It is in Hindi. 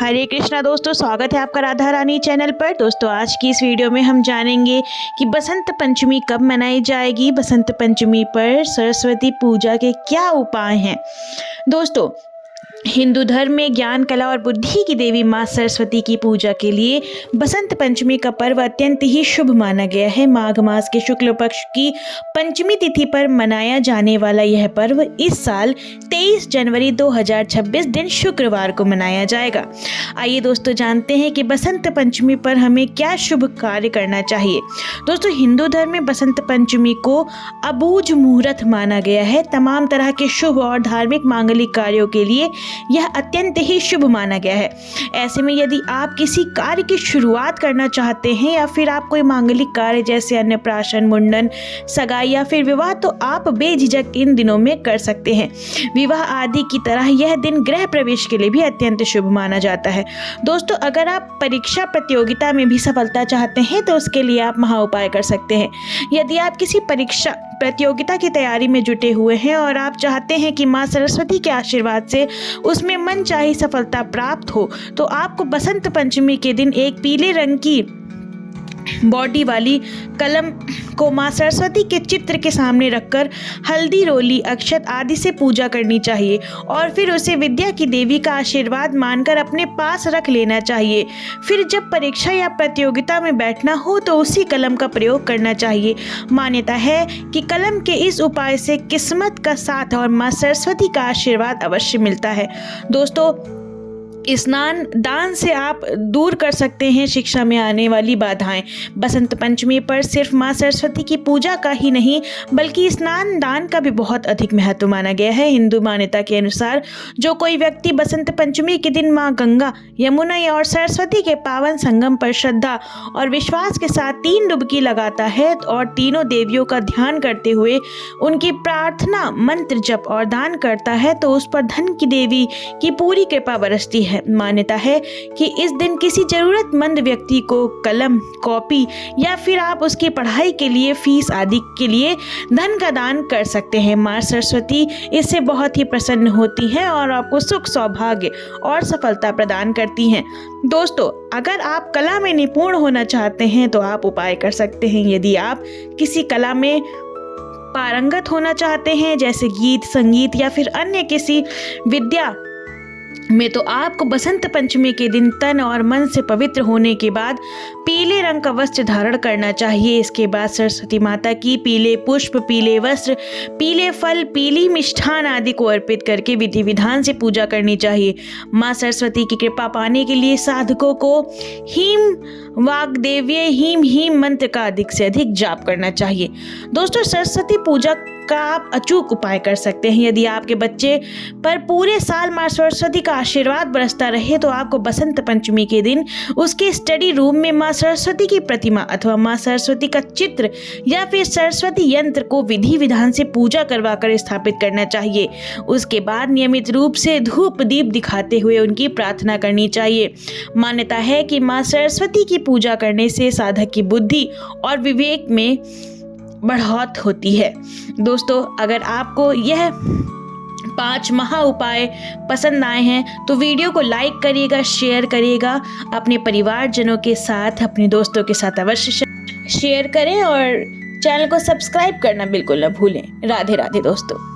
हरे कृष्णा दोस्तों, स्वागत है आपका राधा रानी चैनल पर। दोस्तों आज की इस वीडियो में हम जानेंगे कि बसंत पंचमी कब मनाई जाएगी। बसंत पंचमी पर सरस्वती पूजा के क्या उपाय हैं। दोस्तों हिंदू धर्म में ज्ञान, कला और बुद्धि की देवी माँ सरस्वती की पूजा के लिए बसंत पंचमी का पर्व अत्यंत ही शुभ माना गया है। माघ मास के शुक्ल पक्ष की पंचमी तिथि पर मनाया जाने वाला यह पर्व इस साल 23 जनवरी 2026 दिन शुक्रवार को मनाया जाएगा। आइए दोस्तों जानते हैं कि बसंत पंचमी पर हमें क्या शुभ कार्य करना चाहिए। दोस्तों हिंदू धर्म में बसंत पंचमी को अबूझ मुहूर्त माना गया है। तमाम तरह के शुभ और धार्मिक मांगलिक कार्यों के लिए यह अत्यंत ही शुभ माना गया है। ऐसे में यदि आप किसी कार्य की शुरुआत करना चाहते हैं या फिर आप कोई मांगलिक कार्य जैसे अन्नप्राशन, मुंडन, सगाई या फिर विवाह, तो आप बेझिझक इन दिनों में कर सकते हैं। विवाह आदि की तरह यह दिन गृह प्रवेश के लिए भी अत्यंत शुभ माना जाता है। दोस्तों अगर आप परीक्षा प्रतियोगिता में भी सफलता चाहते हैं तो उसके लिए आप महा उपाय कर सकते हैं। यदि आप किसी परीक्षा प्रतियोगिता की तैयारी में जुटे हुए हैं और आप चाहते हैं कि माँ सरस्वती के आशीर्वाद से उसमें मनचाही सफलता प्राप्त हो, तो आपको बसंत पंचमी के दिन एक पीले रंग की बॉडी वाली कलम को माँ सरस्वती के चित्र के सामने रखकर हल्दी, रोली, अक्षत आदि से पूजा करनी चाहिए और फिर उसे विद्या की देवी का आशीर्वाद मानकर अपने पास रख लेना चाहिए। फिर जब परीक्षा या प्रतियोगिता में बैठना हो तो उसी कलम का प्रयोग करना चाहिए। मान्यता है कि कलम के इस उपाय से किस्मत का साथ और माँ सरस्वती का आशीर्वाद अवश्य मिलता है। दोस्तों स्नान दान से आप दूर कर सकते हैं शिक्षा में आने वाली बाधाएं। बसंत पंचमी पर सिर्फ माँ सरस्वती की पूजा का ही नहीं बल्कि स्नान दान का भी बहुत अधिक महत्व माना गया है। हिंदू मान्यता के अनुसार जो कोई व्यक्ति बसंत पंचमी के दिन माँ गंगा, यमुना और सरस्वती के पावन संगम पर श्रद्धा और विश्वास के साथ 3 डुबकी लगाता है और तीनों देवियों का ध्यान करते हुए उनकी प्रार्थना, मंत्र जप और दान करता है तो उस पर धन की देवी की पूरी कृपा बरसती है। मान्यता है कि इस दिन किसी जरूरतमंद व्यक्ति को कलम, कॉपी या फिर आप उसकी पढ़ाई के लिए फीस आदि के लिए धन का दान कर सकते हैं। माँ सरस्वती इससे बहुत ही प्रसन्न होती हैं और आपको सुख, सौभाग्य और सफलता प्रदान करती हैं। दोस्तों अगर आप कला में निपुण होना चाहते हैं तो आप उपाय कर सकते हैं। यदि आप किसी कला में पारंगत होना चाहते हैं जैसे गीत, संगीत या फिर अन्य किसी विद्या में, तो आपको बसंत पंचमी के दिन तन और मन से पवित्र होने के बाद पीले रंग का वस्त्र धारण करना चाहिए। इसके बाद सरस्वती माता की पीले पुष्प, पीले वस्त्र, पीले फल, पीली मिष्ठान आदि को अर्पित करके विधि विधान से पूजा करनी चाहिए। माँ सरस्वती की कृपा पाने के लिए साधकों को हीम वाग्देव्य हीम हीम मंत्र का अधिक से अधिक जाप करना चाहिए। दोस्तों सरस्वती पूजा का आप अचूक उपाय कर सकते हैं। यदि आपके बच्चे पर पूरे साल माँ सरस्वती का आशीर्वाद बरसता रहे तो आपको बसंत पंचमी के दिन उसके स्टडी रूम में माँ सरस्वती की प्रतिमा अथवा माँ सरस्वती का चित्र या फिर सरस्वती यंत्र को विधि विधान से पूजा करवाकर स्थापित करना चाहिए। उसके बाद नियमित रूप से धूप दीप दिखाते हुए उनकी प्रार्थना करनी चाहिए। मान्यता है कि माँ सरस्वती की पूजा करने से साधक की बुद्धि और विवेक में बढ़ोत होती है। दोस्तों अगर आपको यह 5 महा उपाय पसंद आए हैं तो वीडियो को लाइक करिएगा, शेयर करिएगा, अपने परिवारजनों के साथ, अपने दोस्तों के साथ अवश्य शेयर करें और चैनल को सब्सक्राइब करना बिल्कुल न भूलें। राधे राधे दोस्तों।